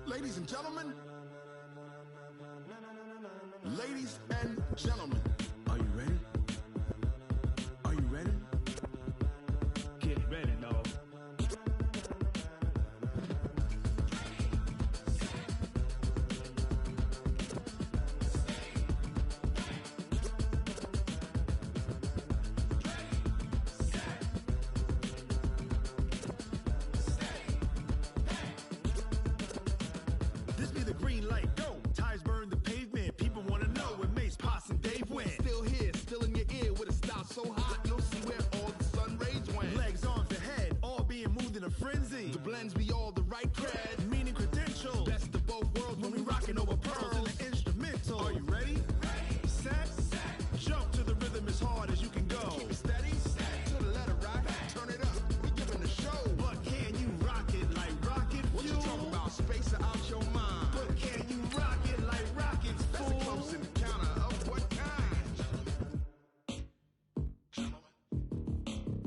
Ladies and gentlemen, ladies and gentlemen, are you ready? Are you ready? Get ready, dog. This be the green light, go. Tires burn the pavement. People want to know where Mace, Posse, and Dave went. Still here, still in your ear with a style so hot, you'll see where all the sun rays went. Legs, arms, and head, all being moved in a frenzy. The blends be all the right cred, meaning credentials. Best of both worlds when we rockin' over pearls in the instrumental. Are you ready? Set, jump to the rhythm as hard as you can go. Keep it steady, to the letter rock. Turn it up, we giving the show. But can you rock it like rocket fuel? What you talking about? Space out your mind. But can you rock it like rockets, fool? That's a close encounter of what kind?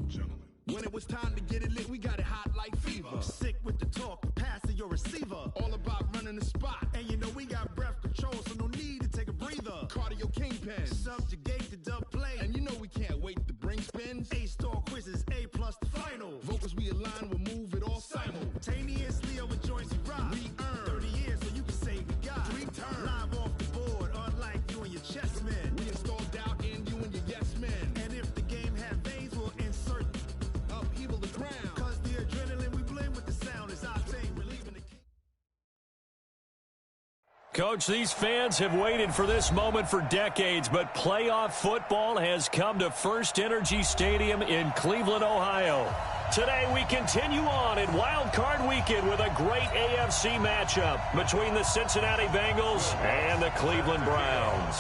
Gentlemen. When it was time to get it lit, we got it hot like fever. Sick with the talk, passing your receiver. All about running the spot. And you know we got breath control, so no need to take a breather. Cardio kingpin, subjugate the dub play. And you know we can't wait to bring spins. A-star quizzes, A+ the final. Vocals we align, we'll move it all simultaneously over joints we rock. We earn 30 years, so you can say we got 3 turns. Live off the board, unlike you and your chess men. We install doubt in you and your yes men. And if the game had veins, we'll insert upheaval the ground. Cause the adrenaline we blend with the sound is our thing. Relieving the Coach, these fans have waited for this moment for decades, but playoff football has come to First Energy Stadium in Cleveland, Ohio. Today we continue on in Wild Card Weekend with a great AFC matchup between the Cincinnati Bengals and the Cleveland Browns.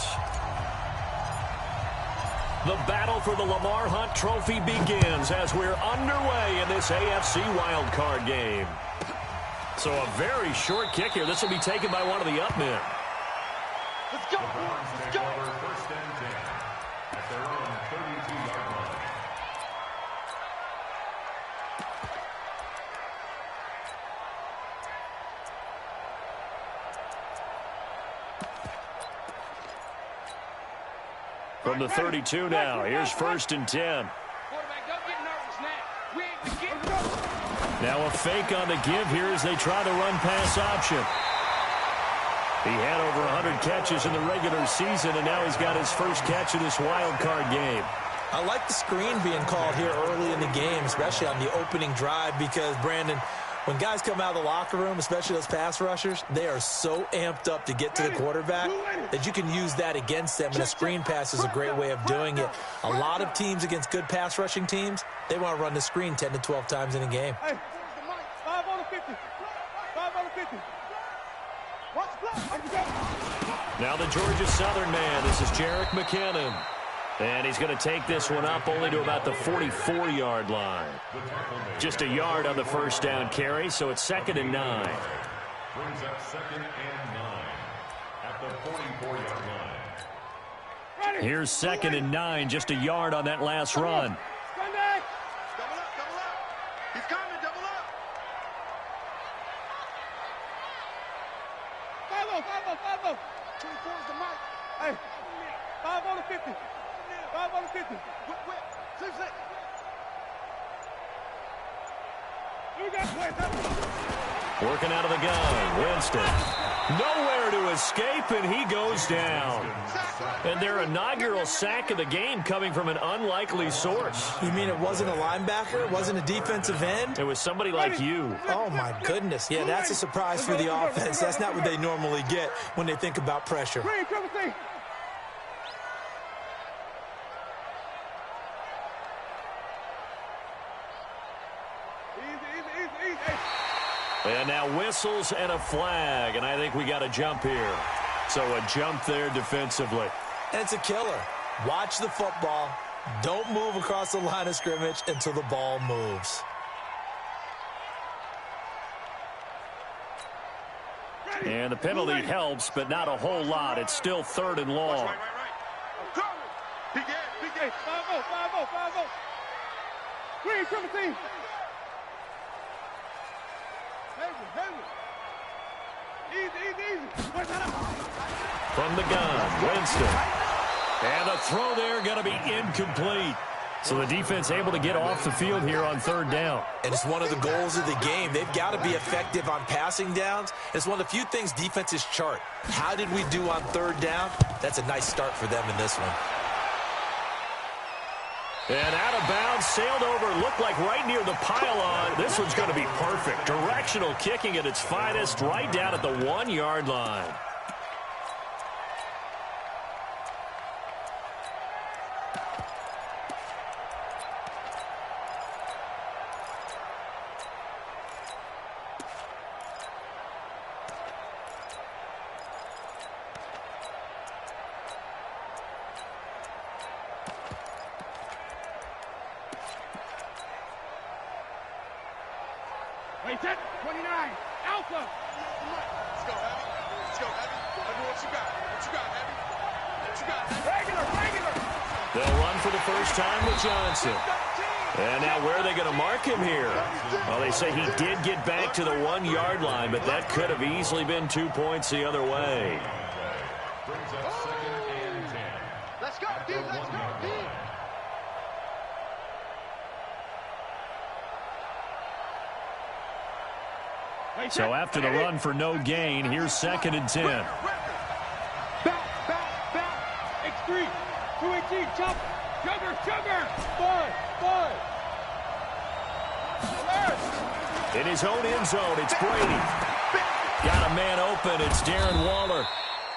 The battle for the Lamar Hunt Trophy begins as we're underway in this AFC Wild Card game. So a very short kick here. This will be taken by one of the up men. Let's go, let's go. First and 10 at their own 32-yard line. From the 32 now, here's first and 10. Quarterback, don't get nervous now. We ain't beginning. Now a fake on the give here as they try to run pass option. He had over 100 catches in the regular season, and now he's got his first catch of this wild card game. I like the screen being called here early in the game, especially on the opening drive, because, Brandon, when guys come out of the locker room, especially those pass rushers, they are so amped up to get to the quarterback that you can use that against them, and a screen pass is a great way of doing it. A lot of teams against good pass rushing teams, they want to run the screen 10 to 12 times in a game. Hey, 5 on the 50. 5 on the 50. Watch the block. Now the Georgia Southern man, this is Jerick McKinnon. And he's going to take this one up only to about the 44-yard line. Just a yard on the first down carry, so it's 2nd and 9. Brings up 2nd and 9 at the 44-yard line. Here's 2nd and 9, just a yard on that last run. Sunday. Double up, double up. He's coming, double up. 5-0. 24 is the mic. Hey, 5 on the 50. 5 on the 50. Whip. 6. Working out of the gun, Winston. Nowhere to escape, and he goes down. And their inaugural sack of the game coming from an unlikely source. You mean it wasn't a linebacker? It wasn't a defensive end? It was somebody like you. Oh, my goodness. Yeah, that's a surprise for the offense. That's not what they normally get when they think about pressure. And now whistles and a flag, and I think we got a jump here. So a jump there defensively. And it's a killer. Watch the football. Don't move across the line of scrimmage until the ball moves. And the penalty helps, but not a whole lot. It's still 3rd and long. Right. He get 5-0. Green, triple team. Easy. From the gun, Winston. And the throw there going to be incomplete. So the defense able to get off the field here on third down. And it's one of the goals of the game. They've got to be effective on passing downs. It's one of the few things defenses chart. How did we do on third down? That's a nice start for them in this one. And out of bounds, sailed over, looked like right near the pylon. This one's going to be perfect. Directional kicking at its finest, right down at the 1-yard line. Wait, set. 29. Alpha. Let's go, Heavy. Let me what you got. Heavy? Regular. They'll run for the first time with Johnson. And now where are they going to mark him here? Well, they say he did get back to the 1-yard line, but that could have easily been 2 points the other way. Brings up 2nd and 10. Let's go, D. So after the run for no gain, here's 2nd and 10. Back. X3. 218. Jump. Sugar. Five. In his own end zone, it's Brady. Got a man open. It's Darren Waller.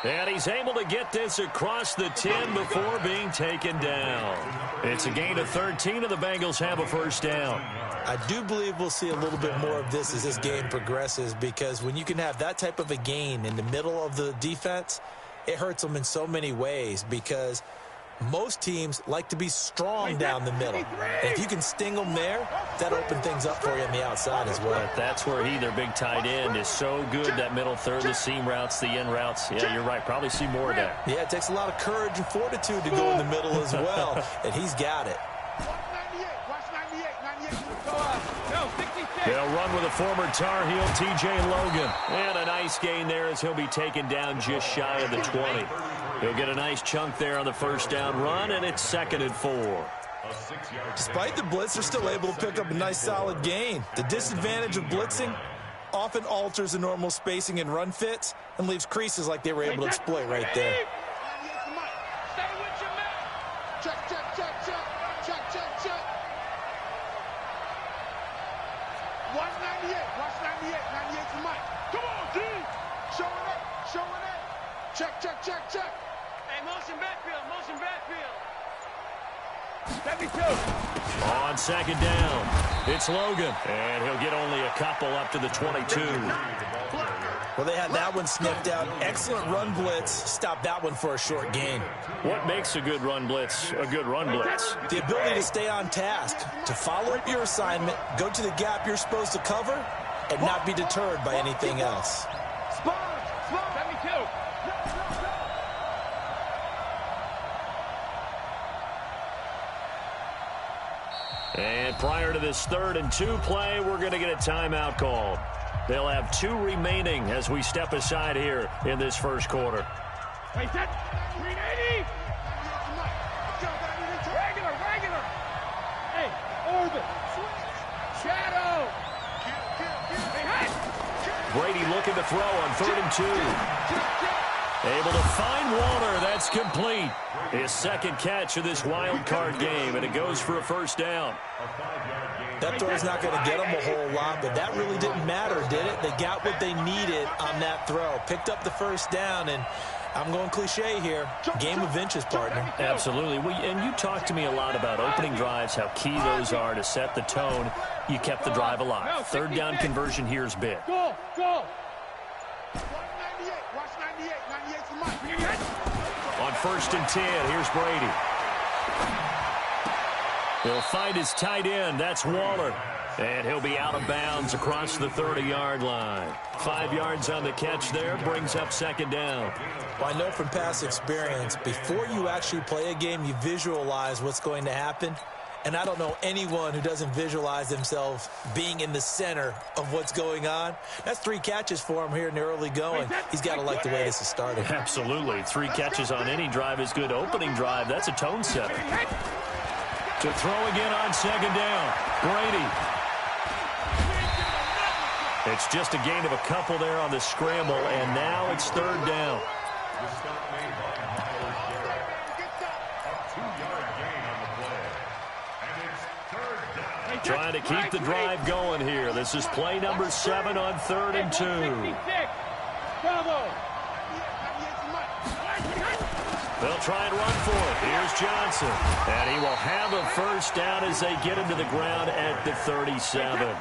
And he's able to get this across the 10 before being taken down. It's a gain of 13, and the Bengals have a first down. I do believe we'll see a little bit more of this as this game progresses, because when you can have that type of a gain in the middle of the defense, it hurts them in so many ways, because most teams like to be strong down the middle. And if you can sting them there, that opens things up for you on the outside as well. But that's where their big tight end, is so good, that middle third, the seam routes, the in routes. Yeah, you're right. Probably see more of that. Yeah, it takes a lot of courage and fortitude to go in the middle as well, and he's got it. Watch 98. No, 66. They'll run with a former Tar Heel, TJ Logan. And a nice gain there as he'll be taken down just shy of the 20. He'll get a nice chunk there on the first down run, and it's 2nd and 4. Despite the blitz, they're still able to pick up a nice solid gain. The disadvantage of blitzing often alters the normal spacing and run fits and leaves creases like they were able to exploit right there. Stay with your man. Check. 198. Watch 98. 98 for Mike. Come on, D. Showing up. Check. Hey, motion backfield. 72. On 2nd down, it's Logan. And he'll get only a couple up to the 22. Well, they had that one sniffed out. Excellent run blitz. Stopped that one for a short gain. What makes a good run blitz a good run blitz? The ability to stay on task, to follow up your assignment, go to the gap you're supposed to cover, and not be deterred by anything else. Spot. 72. And prior to this 3rd and 2 play, we're going to get a timeout called. They'll have 2 remaining as we step aside here in this first quarter. Wait, set. 380. Regular. Hey, orbit. Shadow. Brady looking to throw on 3rd and 2. Able to find Waller. That's complete. His 2nd catch of this wild card game, and it goes for a first down. That throw's not going to get them a whole lot, but that really didn't matter, did it? They got what they needed on that throw. Picked up the first down, and I'm going cliche here. Game of inches, partner. Absolutely. And you talked to me a lot about opening drives, how key those are to set the tone. You kept the drive alive. 3rd down conversion here is big. Go. 198. Watch 98. 98 for Mike. On 1st and 10, here's Brady. He'll find his tight end. That's Waller. And he'll be out of bounds across the 30-yard line. 5 yards on the catch there, brings up 2nd down. Well, I know from past experience, before you actually play a game, you visualize what's going to happen. And I don't know anyone who doesn't visualize themselves being in the center of what's going on. That's 3 catches for him here in the early going. He's got to like the way this is starting. Absolutely. 3 catches on any drive is good. Opening drive, that's a tone setter. To throw again on second down. Brady. It's just a gain of a couple there on the scramble, and now it's third down. The stop made by Myles Garrett. A 2-yard gain on the play. And it's third down. Trying to keep the drive going here. This is play number 7 on 3rd and 2. They'll try and run for it. Here's Johnson. And he will have a first down as they get him to the ground at the 37.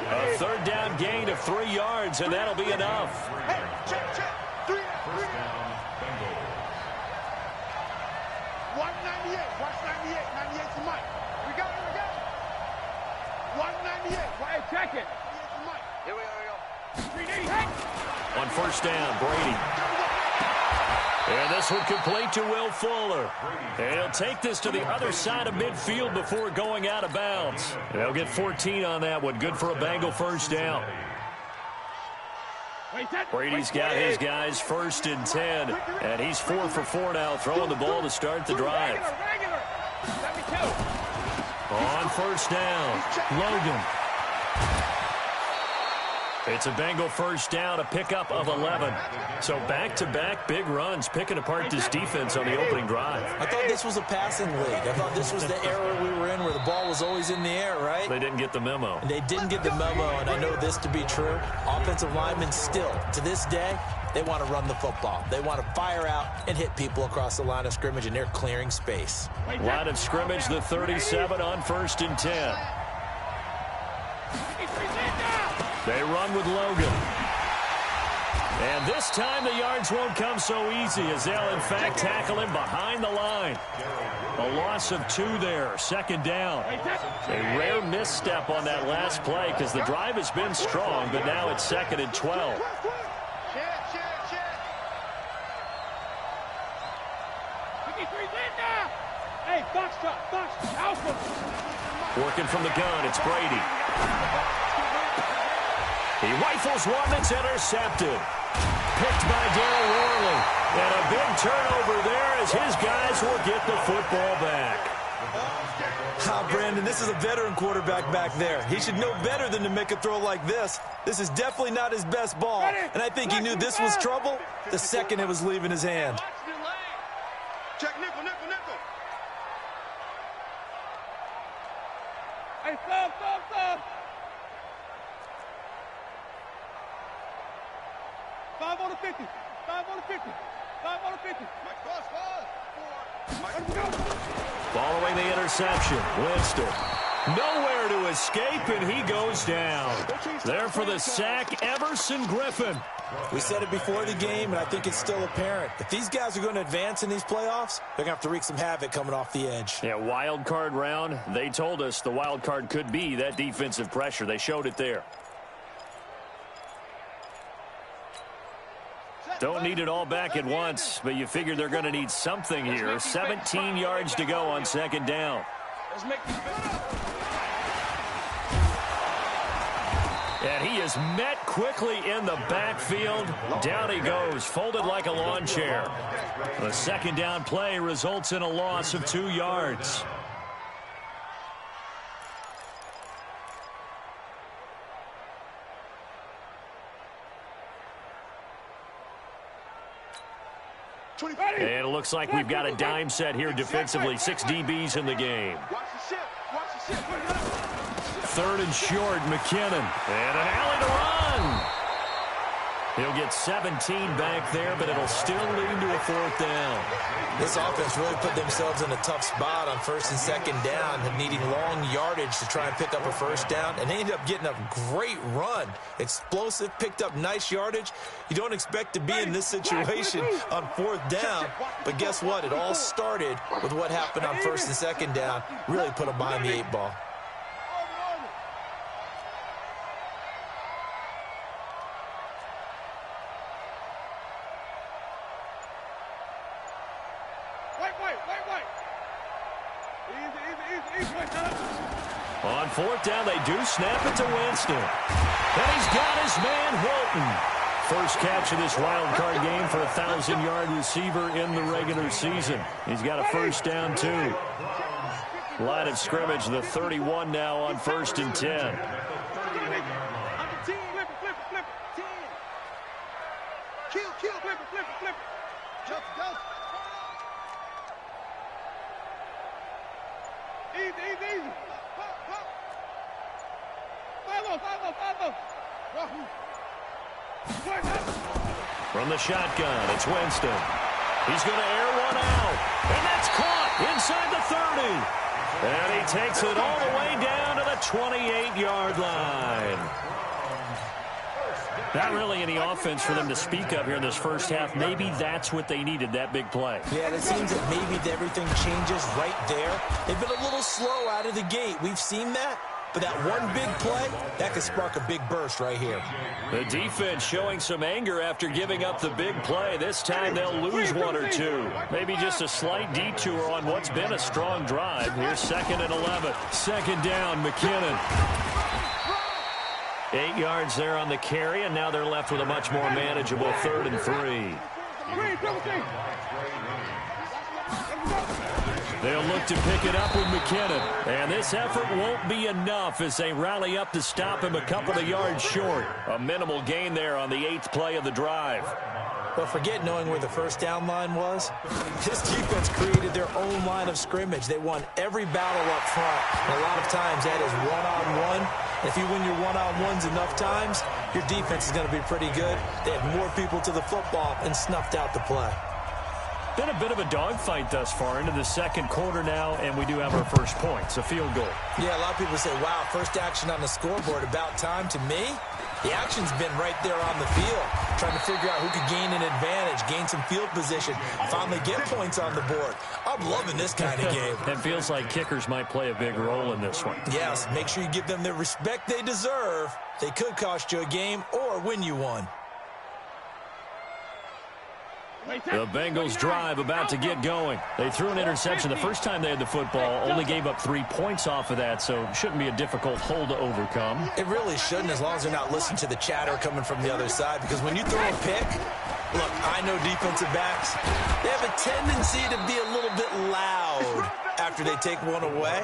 A third down gain of 3 yards, and that'll be enough. First down, Bengals. 198. Watch 98. 98 to Mike. We got it. 198. Hey, check it. 98 to Mike. Here we go. 380. On first down, Brady. And this one complete to Will Fuller. And he'll take this to the other side of midfield before going out of bounds. They'll get 14 on that one. Good for a Bengal first down. Brady's got his guys 1st and 10. And he's 4 for 4 now, throwing the ball to start the drive. On first down, Logan. It's a Bengal first down, a pickup of 11. So back-to-back big runs, picking apart this defense on the opening drive. I thought this was a passing league. I thought this was the era we were in where the ball was always in the air, right? They didn't get the memo. They didn't get the memo, and I know this to be true. Offensive linemen still, to this day, they want to run the football. They want to fire out and hit people across the line of scrimmage, and they're clearing space. Line of scrimmage, the 37 on 1st and 10. They run with Logan. And this time the yards won't come so easy as they'll, in fact, tackle him behind the line. A loss of 2 there, 2nd down. A rare misstep on that last play because the drive has been strong, but now it's 2nd and 12. Hey, box drop, box, alpha. Working from the gun, it's Brady. He rifles one that's intercepted. Picked by Darryl Worley. And a big turnover there as his guys will get the football back. Brandon, this is a veteran quarterback back there. He should know better than to make a throw like this. This is definitely not his best ball. And I think he knew this was trouble the second it was leaving his hand. Check nickel, nickel, nickel. Hey, stop. 5 on the 50. 5 on the 50. 5 on the 50. Mike, cross, 5, 4. Mike, Following the interception, Winston. Nowhere to escape, and he goes down. There for the sack, Everson Griffin. We said it before the game, and I think it's still apparent. If these guys are going to advance in these playoffs, they're going to have to wreak some havoc coming off the edge. Yeah, wild card round. They told us the wild card could be that defensive pressure. They showed it there. Don't need it all back at once, but you figure they're going to need something here. 17 yards to go on 2nd down. And he is met quickly in the backfield. Down he goes, folded like a lawn chair. The 2nd down play results in a loss of 2 yards. And it looks like we've got a dime set here defensively. 6 DBs in the game. Watch the ship. Watch the ship. 3rd and short, McKinnon. And an alley to run. He'll get 17 back there, but it'll still lead to a 4th down. This offense really put themselves in a tough spot on 1st and 2nd down, needing long yardage to try and pick up a 1st down, and they ended up getting a great run. Explosive, picked up nice yardage. You don't expect to be in this situation on 4th down, but guess what? It all started with what happened on 1st and 2nd down. Really put them behind the 8 ball. Wait. Easy. On fourth down, they do snap it to Winston. And he's got his man, Walton. First catch of this wild card game for a 1,000-yard receiver in the regular season. He's got a first down, too. Line of scrimmage, the 31 now on 1st and 10. Easy. From the shotgun, it's Winston. He's going to air one out. And that's caught inside the 30. And he takes it all the way down to the 28-yard line. Not really any offense for them to speak of here in this first half. Maybe that's what they needed, that big play. Yeah, it seems that maybe everything changes right there. They've been a little slow out of the gate. We've seen that. But that one big play, that could spark a big burst right here. The defense showing some anger after giving up the big play. This time they'll lose one or two. Maybe just a slight detour on what's been a strong drive. Here's 2nd and 11. Second down, McKinnon. 8 yards there on the carry, and now they're left with a much more manageable 3rd and 3. They'll look to pick it up with McKinnon. And this effort won't be enough as they rally up to stop him a couple of yards short. A minimal gain there on the 8th play of the drive. But forget knowing where the first down line was. This defense created their own line of scrimmage. They won every battle up front. And a lot of times that is one-on-one. If you win your one-on-ones enough times, your defense is going to be pretty good. They had more people to the football and snuffed out the play. Been a bit of a dogfight thus far into the second quarter now, and we do have our first points, a field goal. Yeah, a lot of people say, wow, first action on the scoreboard, about time. To me, the action's been right there on the field, trying to figure out who could gain an advantage, gain some field position, finally get points on the board. I'm loving this kind of game. It feels like kickers might play a big role in this one. Yes, make sure you give them the respect they deserve. They could cost you a game or win you one. The Bengals drive about to get going. They threw an interception the first time they had the football, only gave up 3 points off of that, so shouldn't be a difficult hole to overcome. It really shouldn't, as long as they're not listening to the chatter coming from the other side, because when you throw a pick, look, I know defensive backs, they have a tendency to be a little bit loud after they take one away,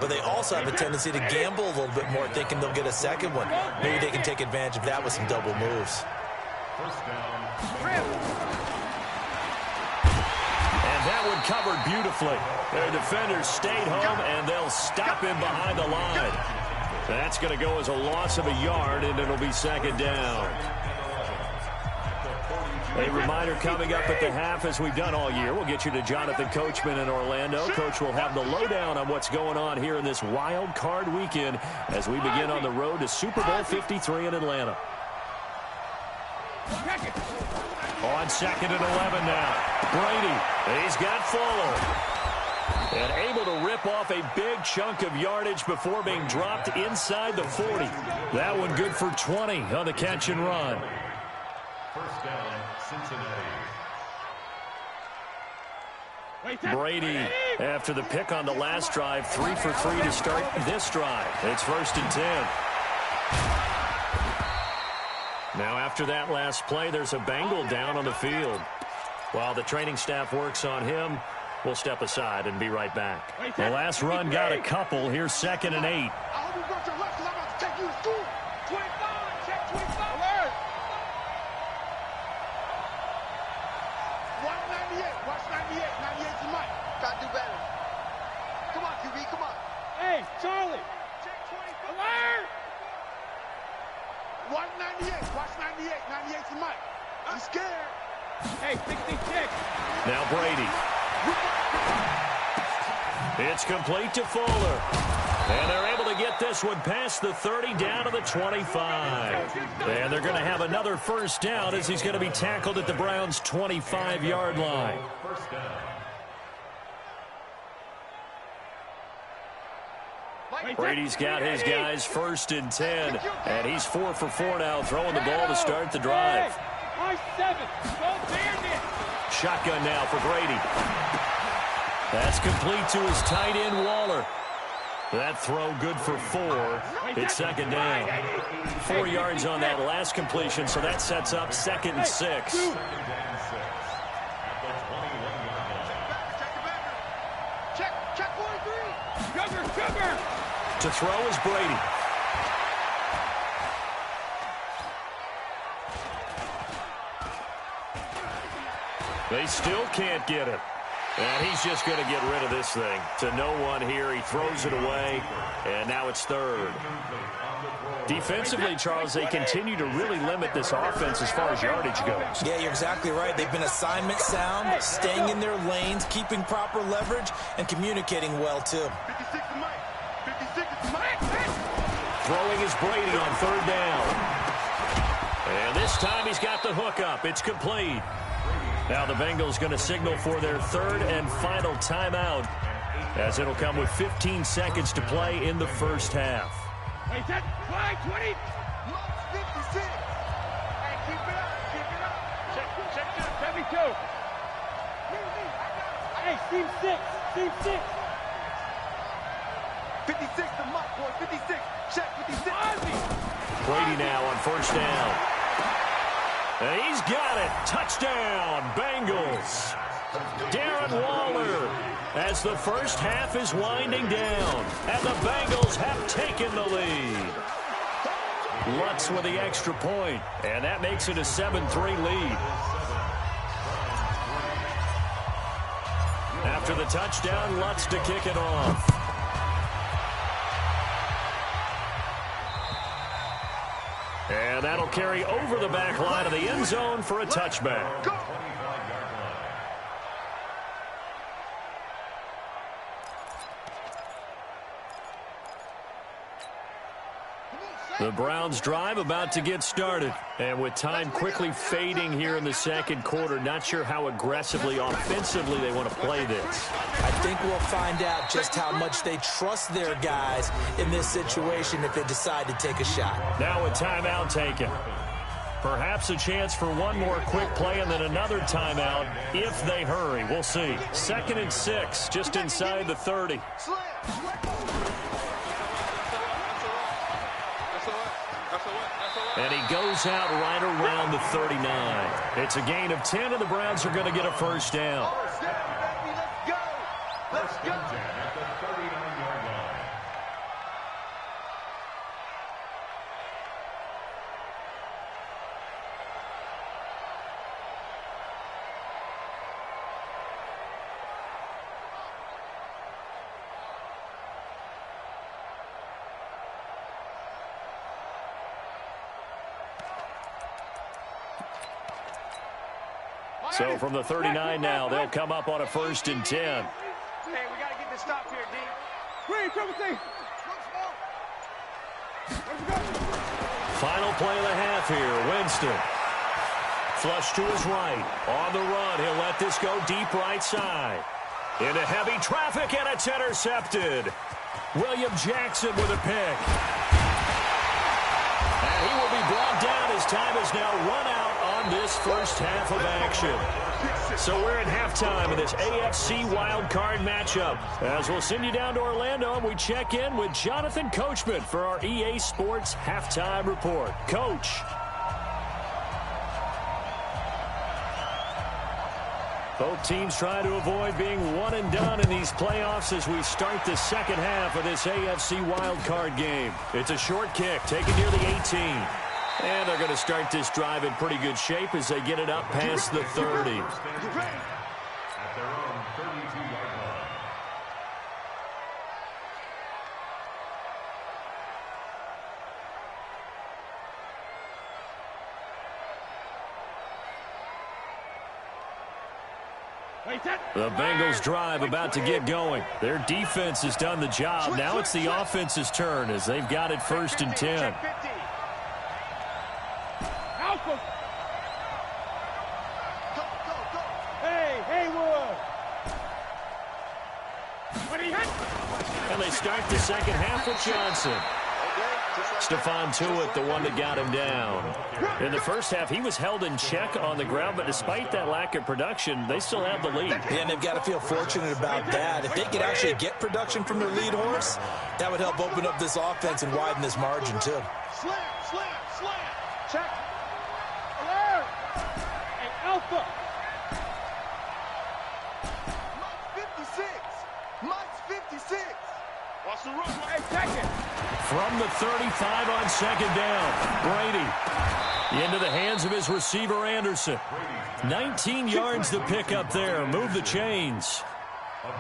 but they also have a tendency to gamble a little bit more, thinking they'll get a second one. Maybe they can take advantage of that with some double moves. First down. That one covered beautifully. Their defenders stayed home, and they'll stop him behind the line. That's going to go as a loss of a yard, and it'll be second down. A reminder coming up at the half, as we've done all year. We'll get you to Jonathan Coachman in Orlando. Coach will have the lowdown on what's going on here in this wild card weekend as we begin on the road to Super Bowl 53 in Atlanta. On 2nd and 11 now. Brady, he's got Fuller. And able to rip off a big chunk of yardage before being dropped inside the 40. That one good for 20 on the catch and run. First down, Cincinnati. Brady, after the pick on the last drive, 3 for 3 to start this drive. It's 1st and 10. Now, after that last play, there's a Bengal down on the field. While the training staff works on him, we'll step aside and be right back. The last run got a couple. Here's 2nd and 8. I hope you brought your left, because I'm about to take you to school. 25, check 25. Alert. 198, watch 98. 98's the mic. Gotta do better. Come on, QB, come on. Hey, Charlie. Check 25. Alert. 198, watch 98. 98's the mic. I'm scared. Hey, 60, check. Now Brady. It's complete to Fuller. And they're able to get this one past the 30 down to the 25. And they're going to have another first down as he's going to be tackled at the Browns' 25-yard line. First down. Brady's got his guys 1st and 10. And he's 4 for 4 now, throwing the ball to start the drive. Shotgun now for Brady. That's complete to his tight end, Waller. That throw good for 4. It's second down. 4 yards on that last completion, so that sets up 2nd and 6. Check 43. Sugar. To throw is Brady. They still can't get it. And he's just going to get rid of this thing. To no one here. He throws it away. And now it's 3rd. Defensively, Charles, they continue to really limit this offense as far as yardage goes. Yeah, you're exactly right. They've been assignment sound, staying in their lanes, keeping proper leverage, and communicating well, too. 56 to Mike. 56 to Mike. Throwing is Brady on 3rd down. And this time he's got the hook up. It's complete. Now the Bengals going to signal for their 3rd and final timeout, as it'll come with 15 seconds to play in the first half. Hey, set, fly, 20. 56. Hey, keep it up. Check 72. Hey, team 6. 56 to Mike, boy. 56. Check 56. Brady now on 1st down. And he's got it. Touchdown, Bengals. Darren Waller, as the first half is winding down, and the Bengals have taken the lead. Lutz with the extra point, and that makes it a 7-3 lead. After the touchdown, Lutz to kick it off. And that'll carry over the back line of the end zone for a touchback. The Browns drive about to get started. And with time quickly fading here in the second quarter, not sure how aggressively, offensively they want to play this. I think we'll find out just how much they trust their guys in this situation if they decide to take a shot. Now a timeout taken. Perhaps a chance for one more quick play and then another timeout if they hurry. We'll see. 2nd and 6, just inside the 30. And he goes out right around the 39. It's a gain of 10, and the Browns are going to get a first down. Let's go. So from the 39 now, they'll come up on a 1st and 10. Hey, we got to get this stop here, D. Green, triple C. Final play of the half here. Winston. Flush to his right. On the run, he'll let this go deep right side. Into heavy traffic, and it's intercepted. William Jackson with a pick. And he will be brought down as time is now run out on this first half of action. So we're at halftime of this AFC wildcard matchup. As we'll send you down to Orlando, and we check in with Jonathan Coachman for our EA Sports Halftime Report. Coach. Both teams try to avoid being one and done in these playoffs as we start the second half of this AFC wildcard game. It's a short kick taken near the 18. And they're going to start this drive in pretty good shape as they get it up past the 30. At their own 32-yard line. The Bengals drive about to get going. Their defense has done the job. Now it's the offense's turn as they've got it 1st and 10. Hey, And they start the second half with Johnson. Okay, just Stephon Tuitt, the one that got him down. In the first half, he was held in check on the ground, but despite that lack of production, they still have the lead. Yeah, and they've got to feel fortunate about that. If they could actually get production from their lead horse, that would help open up this offense and widen this margin, too. Slam, slam, slam. Check. Alert. Hey, Alpha. Mike's 56. Watch the run. Hey, check it. From the 35 on second down, Brady into the hands of his receiver, Anderson. 19 yards to pick up there. Move the chains.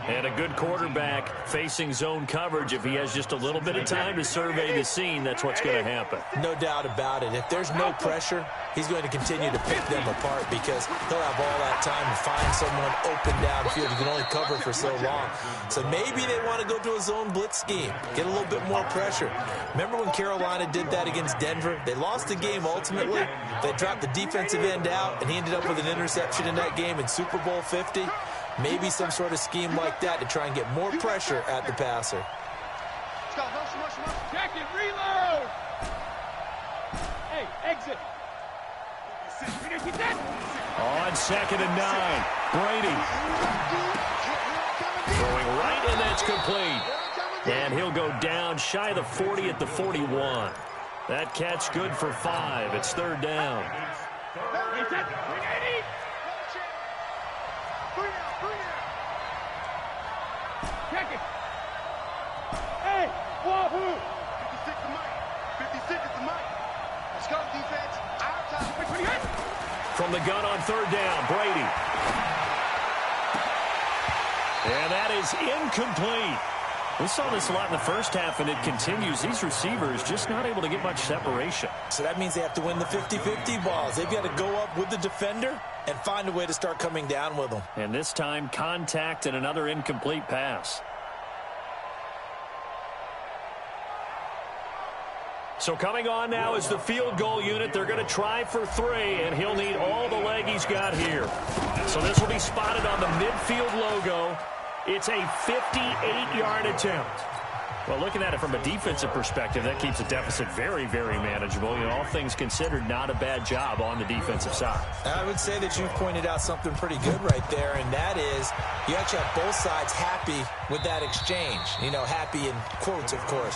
And a good quarterback facing zone coverage. If he has just a little bit of time to survey the scene, that's what's going to happen. No doubt about it. If there's no pressure, he's going to continue to pick them apart because he'll have all that time to find someone open downfield. You can only cover for so long. So maybe they want to go to a zone blitz scheme, get a little bit more pressure. Remember when Carolina did that against Denver? They lost the game ultimately. They dropped the defensive end out, and he ended up with an interception in that game in Super Bowl 50. Maybe some sort of scheme like that to try and get more pressure at the passer. Check it, reload. Hey, exit. On second and 9, Brady throwing right, and that's complete. And he'll go down shy of the 40 at the 41. That catch good for 5. It's third down. Check it. Hey, wahoo. 56 to Mike. 56 is the Mike. Let's go, defense. Our time. From the gun on third down, Brady. And that is incomplete. We saw this a lot in the first half, and it continues. These receivers just not able to get much separation. So that means they have to win the 50-50 balls. They've got to go up with the defender and find a way to start coming down with them. And this time, contact and another incomplete pass. So coming on now is the field goal unit. They're going to try for 3, and he'll need all the leg he's got here. So this will be spotted on the midfield logo. It's a 58-yard attempt. Well, looking at it from a defensive perspective, that keeps the deficit very, very manageable. You know, all things considered, not a bad job on the defensive side. I would say that you've pointed out something pretty good right there, and that is you actually have both sides happy with that exchange. You know, happy in quotes, of course.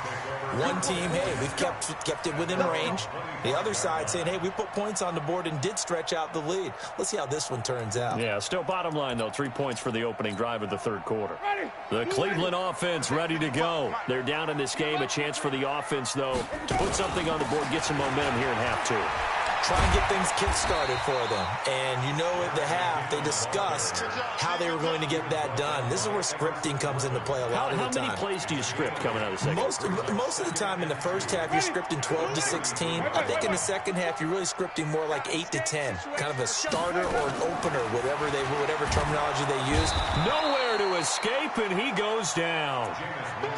One team, hey, we've kept it within range. The other side saying, hey, we put points on the board and did stretch out the lead. Let's see how this one turns out. Yeah, still bottom line, though, 3 points for the opening drive of the third quarter. The Cleveland offense ready to go. They're down in this game. A chance for the offense, though, to put something on the board, get some momentum here in half 2. Try and get things kick-started for them. And you know at the half, they discussed how they were going to get that done. This is where scripting comes into play a lot of the time. How many plays do you script coming out of the second? Most of the time in the first half, you're scripting 12 to 16. I think in the second half, you're really scripting more like 8 to 10. Kind of a starter or an opener, whatever terminology they use. Nowhere to escape, and he goes down.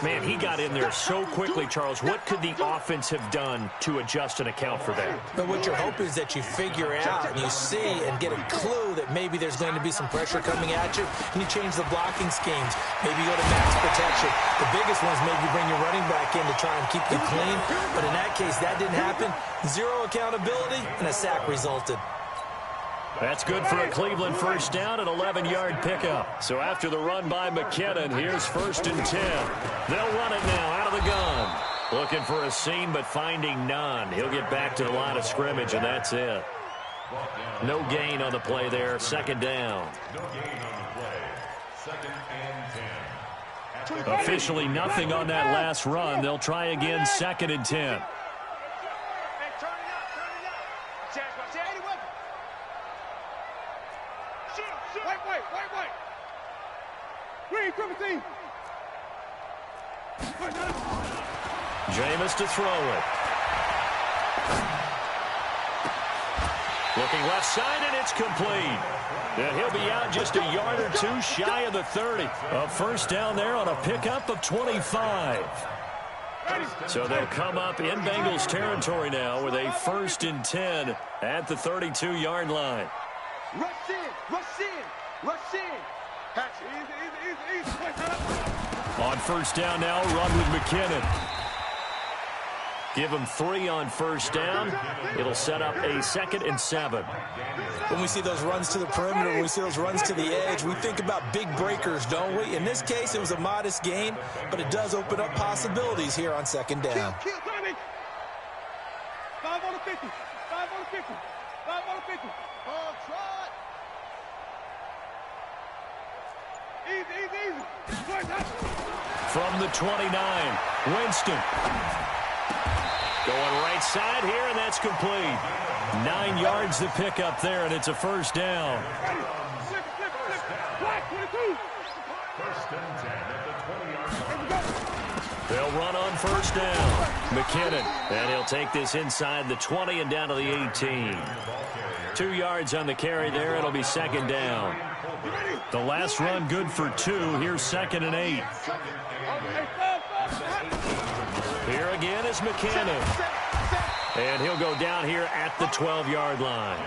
Man, he got in there so quickly, Charles. What could the offense have done to adjust and account for that? But what you're hoping is that you figure out and you see and get a clue that maybe there's going to be some pressure coming at you, and you change the blocking schemes. Maybe you go to max protection. The biggest one's maybe bring your running back in to try and keep you clean. But in that case, that didn't happen. Zero accountability, and a sack resulted. That's good for a Cleveland first down, an 11-yard pickup. So after the run by McKinnon, here's 1st and 10. They'll run it now out of the gun. Looking for a seam, but finding none. He'll get back to the line of scrimmage, and that's it. No gain on the play there. 2nd down. No gain on the play. 2nd and 10. Officially nothing on that last run. They'll try again, 2nd and 10. Wait. Green, triple team. Jameis to throw it. Looking left side, and it's complete. And he'll be out just a yard or 2 shy of the 30. A first down there on a pickup of 25. So they'll come up in Bengals territory now with a 1st and 10 at the 32-yard line. Rush in. Catch it. Easy. On first down now, run with McKinnon. Give him 3 on first down. It'll set up a 2nd and 7. When we see those runs to the perimeter, when we see those runs to the edge, we think about big breakers, don't we? In this case, it was a modest gain, but it does open up possibilities here on 2nd down. 5 on the 50. 5 on the 50. 5 on the 50. Oh, try. Easy. From the 29, Winston. Going right side here, and that's complete. 9 yards to pick up there, and it's a first down. Flip. Black 22. First and 10 at the 20-yard line. They'll run on first down. McKinnon, and he'll take this inside the 20 and down to the 18. 2 yards on the carry there. It'll be 2nd down. The last run good for 2. Here's 2nd and 8. Here again is McKinnon. And he'll go down here at the 12-yard line.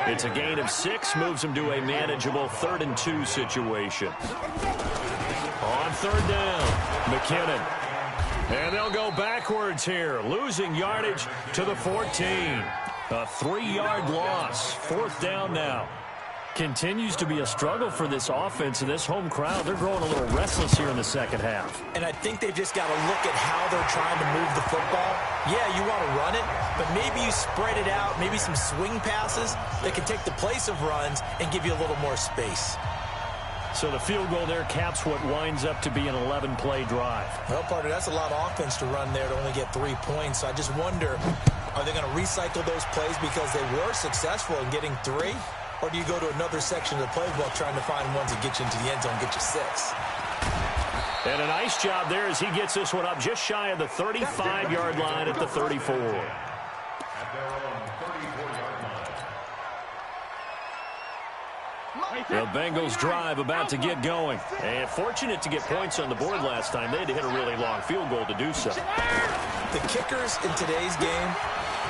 It's a gain of 6, moves him to a manageable 3rd and 2 situation. On 3rd down, McKinnon. And they'll go backwards here, losing yardage to the 14. A 3-yard loss. 4th down now. Continues to be a struggle for this offense and this home crowd. They're growing a little restless here in the second half. And I think they've just got to look at how they're trying to move the football. Yeah, you want to run it, but maybe you spread it out, maybe some swing passes that can take the place of runs and give you a little more space. So the field goal there caps what winds up to be an 11-play drive. Well, partner, that's a lot of offense to run there to only get 3 points. So I just wonder, are they going to recycle those plays because they were successful in getting 3? Or do you go to another section of the playbook trying to find ones that get you into the end zone, get you 6? And a nice job there as he gets this one up just shy of the 35-yard line at the 34. The Bengals drive about to get going. And fortunate to get points on the board last time. They had to hit a really long field goal to do so. The kickers in today's game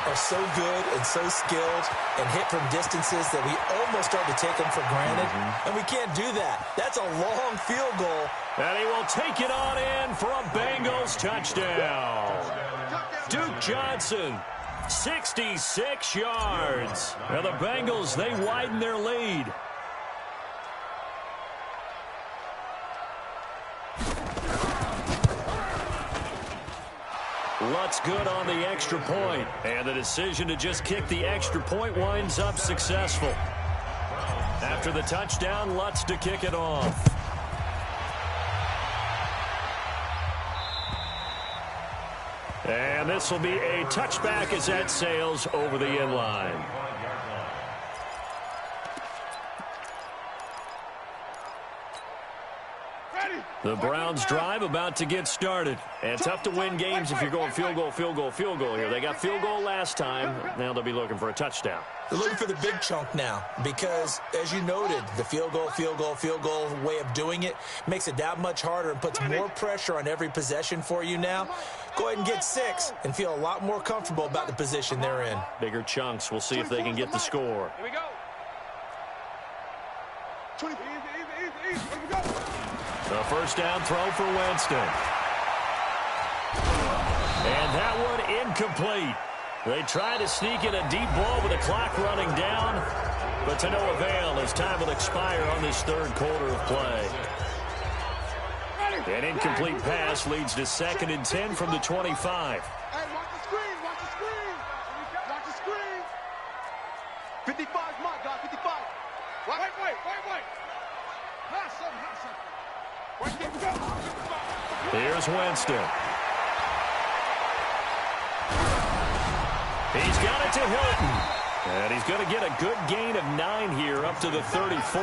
are so good and so skilled and hit from distances that we almost start to take them for granted. And we can't do that. That's a long field goal. And he will take it on in for a Bengals touchdown. Duke Johnson, 66 yards. Now the Bengals, they widen their lead. Lutz good on the extra point, and the decision to just kick the extra point winds up successful. After the touchdown, Lutz to kick it off. And this will be a touchback as that sails over the end line. The Browns drive about to get started. And tough to win games if you're going field goal here. They got field goal last time. Now they'll be looking for a touchdown. They're looking for the big chunk now because, as you noted, the field goal way of doing it makes it that much harder and puts more pressure on every possession for you now. Go ahead and get 6 and feel a lot more comfortable about the position they're in. Bigger chunks. We'll see if they can get the score. Here we go. Easy. Here we go. The first down throw for Winston. And that one incomplete. They try to sneak in a deep ball with the clock running down, but to no avail as time will expire on this third quarter of play. An incomplete pass leads to 2nd and 10 from the 25. Hey, watch the screen. Watch the screen. 55's mark, guys. 55. Wait. Pass him. Here's Winston. He's got it to Hilton. And he's going to get a good gain of 9 here up to the 34.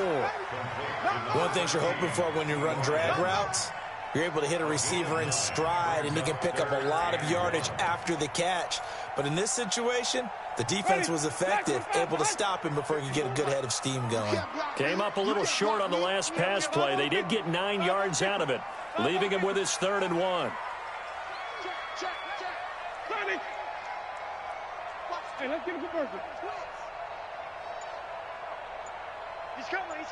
One thing you're hoping for when you run drag routes, you're able to hit a receiver in stride and he can pick up a lot of yardage after the catch. But in this situation, the defense was effective, able to stop him before he could get a good head of steam going. Came up a little short on the last pass play. They did get 9 yards out of it, leaving him with his 3rd and 1. Check. Hey, let's get a conversion. He's coming. We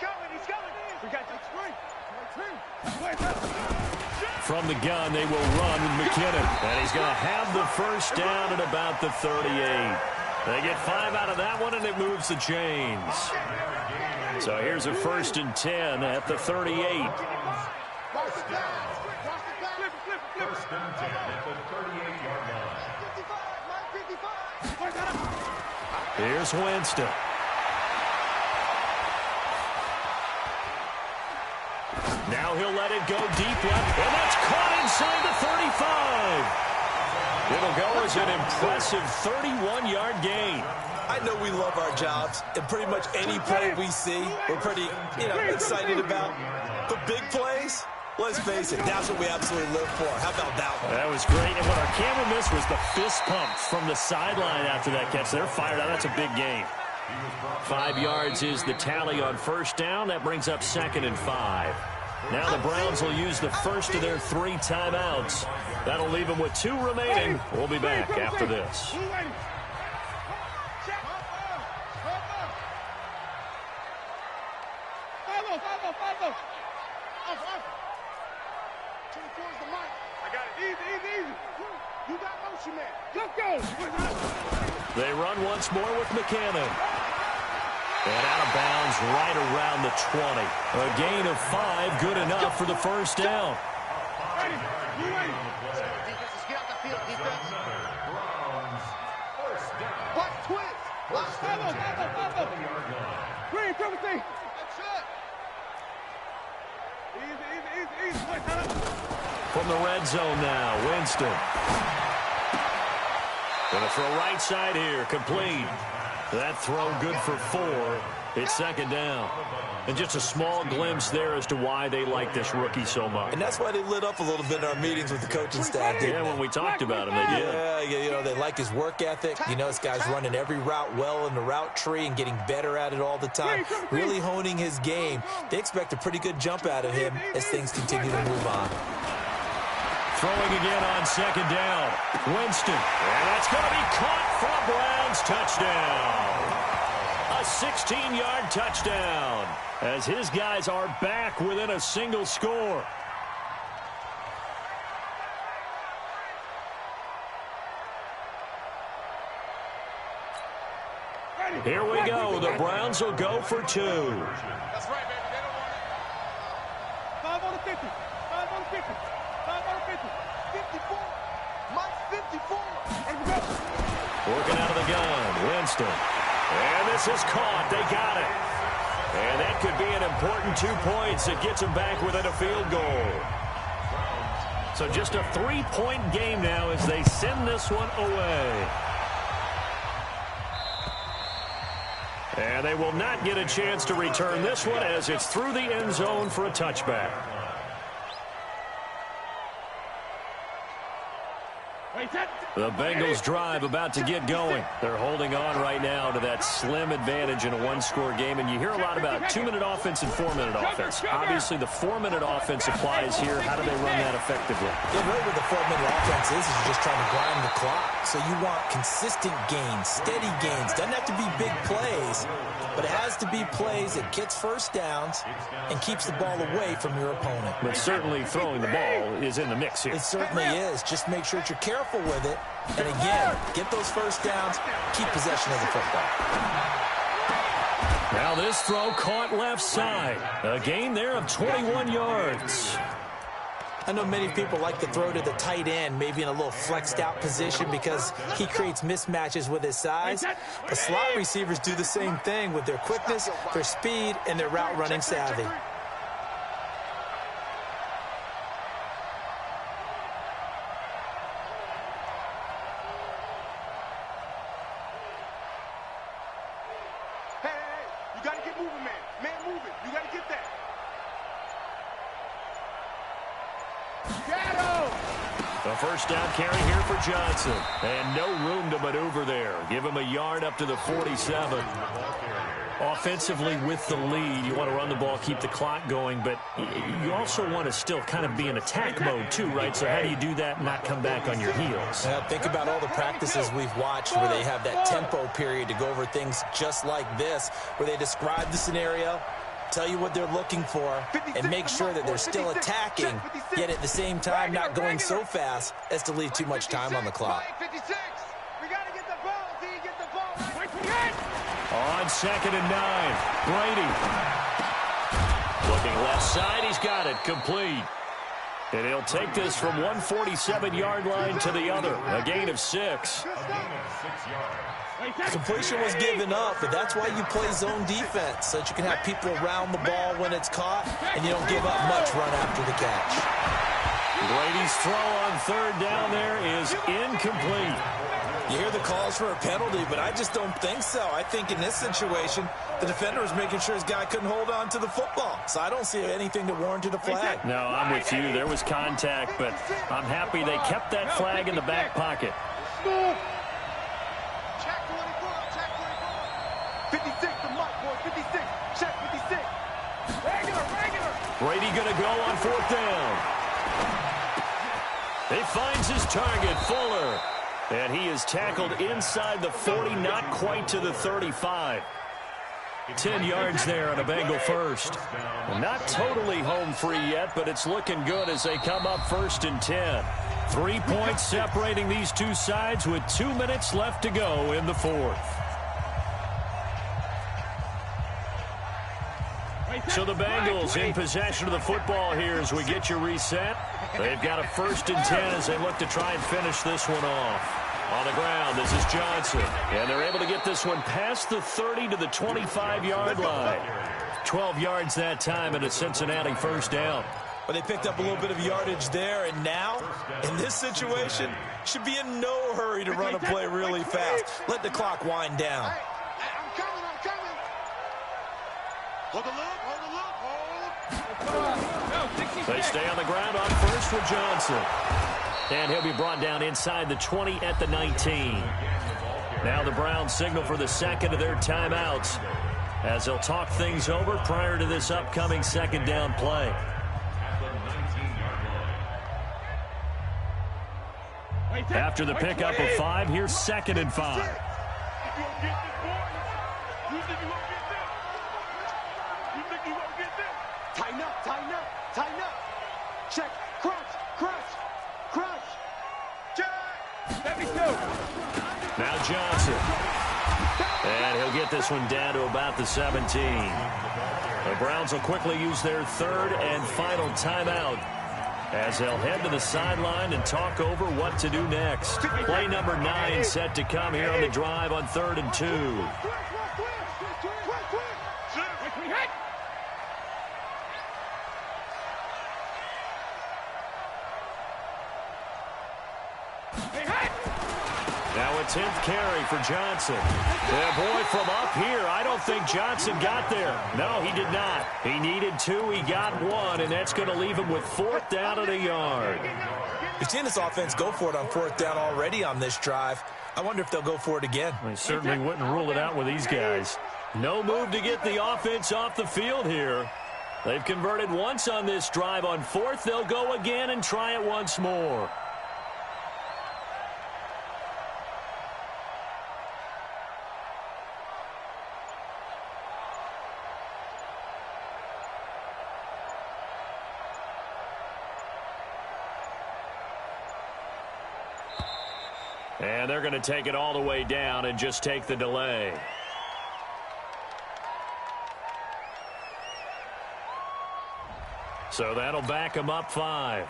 got the screen. From the gun, they will run with McKinnon. And he's going to have the first down at about the 38. They get 5 out of that one, and it moves the chains. So here's a 1st and 10 at the 38. First and 10 at the 38-yard line. Here's Winston. Now he'll let it go deep left, and that's caught inside the 35. It'll go as an impressive 31-yard gain. I know we love our jobs, and pretty much any play we see, we're pretty, excited about. The big plays, let's face it, that's what we absolutely live for. How about that one? That was great, and what our camera missed was the fist pump from the sideline after that catch. They're fired out. That's a big gain. 5 yards is the tally on first down. That brings up 2nd and 5. Now the Browns will use the first of their 3 timeouts. That'll leave them with 2 remaining. We'll be back after this. They run once more with McKinnon. And out of bounds right around the 20. A gain of 5, good enough for the first down. From the red zone now, Winston. Gonna throw right side here, complete. That throw good for 4. It's 2nd down. And just a small glimpse there as to why they like this rookie so much. And that's why they lit up a little bit in our meetings with the coaching staff, didn't when we talked about him, they did. Yeah, they like his work ethic. This guy's running every route well in the route tree and getting better at it all the time, really honing his game. They expect a pretty good jump out of him as things continue to move on. Throwing again on 2nd down. Winston. And that's going to be caught for a Browns touchdown. A 16-yard touchdown as his guys are back within a single score. Here we go. The Browns will go for 2. That's right, baby. They don't want it. 5 on the 50. 5 on the 50. 5 on the 50. 54. Mike 54. Let's go. Working out of the gun. Winston. And this is caught. They got it. And that could be an important 2 points that gets them back within a field goal. So just a 3-point game now as they send this one away. And they will not get a chance to return this one as it's through the end zone for a touchback. The Bengals drive about to get going. They're holding on right now to that slim advantage in a 1-score game. And you hear a lot about 2-minute offense and 4-minute offense. Obviously, the 4-minute offense applies here. How do they run that effectively? Yeah, really what the 4-minute offense is you're just trying to grind the clock. So you want consistent gains, steady gains. Doesn't have to be big plays, but it has to be plays that gets first downs and keeps the ball away from your opponent. But certainly throwing the ball is in the mix here. It certainly is. Just make sure that you're careful with it. And again, get those first downs, keep possession of the football. Now this throw caught left side. A gain there of 21 yards. I know many people like to throw to the tight end, maybe in a little flexed out position because he creates mismatches with his size. The slot receivers do the same thing with their quickness, their speed, and their route running savvy. You got to get moving, man. Man moving. You got to get that. The first down carry here for Johnson. And no room to maneuver there. Give him a yard up to the 47. Offensively with the lead, you want to run the ball, keep the clock going, but you also want to still kind of be in attack mode too, right? So how do you do that and not come back on your heels? Think about all the practices we've watched where they have that tempo period to go over things just like this, where they describe the scenario, tell you what they're looking for, and make sure that they're still attacking, yet at the same time not going so fast as to leave too much time on the clock. On 2nd and 9, Brady. Looking left side, he's got it, complete. And he'll take this from 147-yard line to the other, a gain of 6. Completion was given up, but that's why you play zone defense, so that you can have people around the ball when it's caught, and you don't give up much run after the catch. Brady's throw on 3rd down there is incomplete. You hear the calls for a penalty, but I just don't think so. I think in this situation, the defender was making sure his guy couldn't hold on to the football. So I don't see anything that warranted a flag. No, I'm with you. There was contact, but I'm happy they kept that flag in the back pocket. Check 24, check 24. 56, the mark, boy, 56. Check 56. Regular. Brady going to go on 4th down. He finds his target, Fuller. And he is tackled inside the 40, not quite to the 35. 10 yards there on a Bengal first. Not totally home free yet, but it's looking good as they come up 1st and 10. 3 points separating these two sides with 2 minutes left to go in the 4th. So the Bengals in possession of the football here as we get you reset. They've got a 1st and 10 as they look to try and finish this one off. On the ground, this is Johnson. And they're able to get this one past the 30 to the 25-yard line. 12 yards that time and a Cincinnati 1st down. But they picked up a little bit of yardage there, and now, in this situation, should be in no hurry to run a play really fast. Let the clock wind down. I'm coming. Hold the loop. They stay on the ground on 1st with Johnson. And he'll be brought down inside the 20 at the 19. Now the Browns signal for the 2nd of their timeouts as they'll talk things over prior to this upcoming 2nd down play. After the pickup of 5, here's 2nd and 5. Tighten up. Check. Crush. Check. 72. Now Johnson. And he'll get this one down to about the 17. The Browns will quickly use their 3rd and final timeout as they'll head to the sideline and talk over what to do next. Play number 9 set to come here on the drive on 3rd and 2. Now a 10th carry for Johnson. Yeah, boy, from up here, I don't think Johnson got there. No, he did not. He needed 2. He got 1, and that's going to leave him with 4th down and a yard. You've seen this offense go for it on 4th down already on this drive. I wonder if they'll go for it again. I certainly wouldn't rule it out with these guys. No move to get the offense off the field here. They've converted once on this drive. On 4th, they'll go again and try it once more. And they're going to take it all the way down and just take the delay. So that'll back them up 5.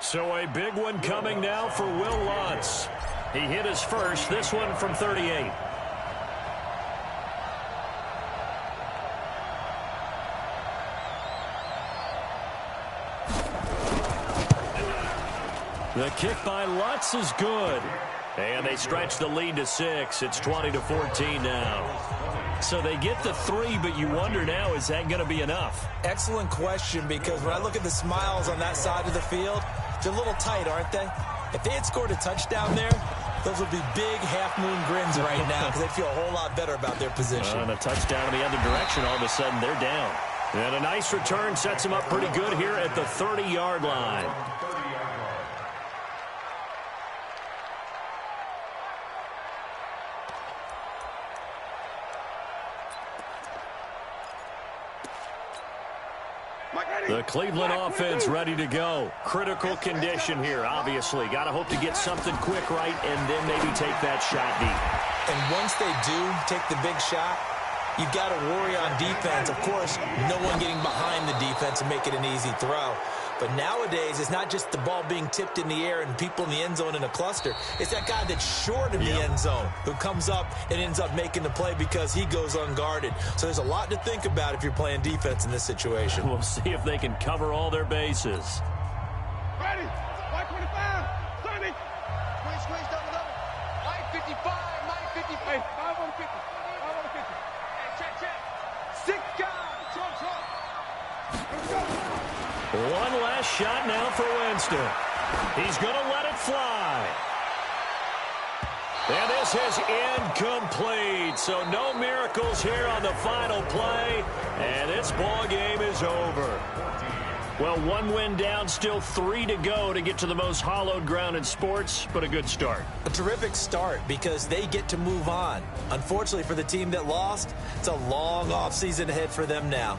So a big one coming now for Will Lutz. He hit his first, this one from 38. The kick by Lutz is good. And they stretch the lead to 6. It's 20-14 now. So they get the 3, but you wonder now, is that going to be enough? Excellent question, because when I look at the smiles on that side of the field, they're a little tight, aren't they? If they had scored a touchdown there, those would be big half-moon grins right now because they'd feel a whole lot better about their position. And a touchdown in the other direction, all of a sudden they're down. And a nice return sets them up pretty good here at the 30-yard line. The Cleveland offense ready to go. Critical condition here, obviously. Got to hope to get something quick right and then maybe take that shot deep. And once they do take the big shot, you've got to worry on defense. Of course, no one getting behind the defense and make it an easy throw. But nowadays, it's not just the ball being tipped in the air and people in the end zone in a cluster. It's that guy that's short of the end zone who comes up and ends up making the play because he goes unguarded. So there's a lot to think about if you're playing defense in this situation. We'll see if they can cover all their bases. Ready. White 25. 30. Squeeze, double. White 55. White 50. Hey, 5 on 50. 5 on 50. Hey, check. 6 guys. Let's go. One last shot now for Winston. He's going to let it fly. And this is incomplete. So no miracles here on the final play. And this ball game is over. Well, one win down, still 3 to go to get to the most hallowed ground in sports, but a good start. A terrific start because they get to move on. Unfortunately for the team that lost, it's a long offseason ahead for them now.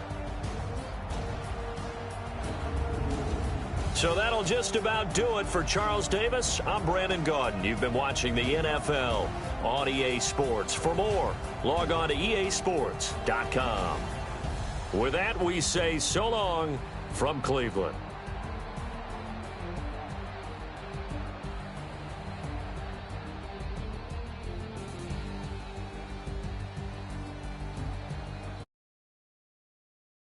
So that'll just about do it for Charles Davis. I'm Brandon Gaudin. You've been watching the NFL on EA Sports. For more, log on to easports.com. With that, we say so long from Cleveland.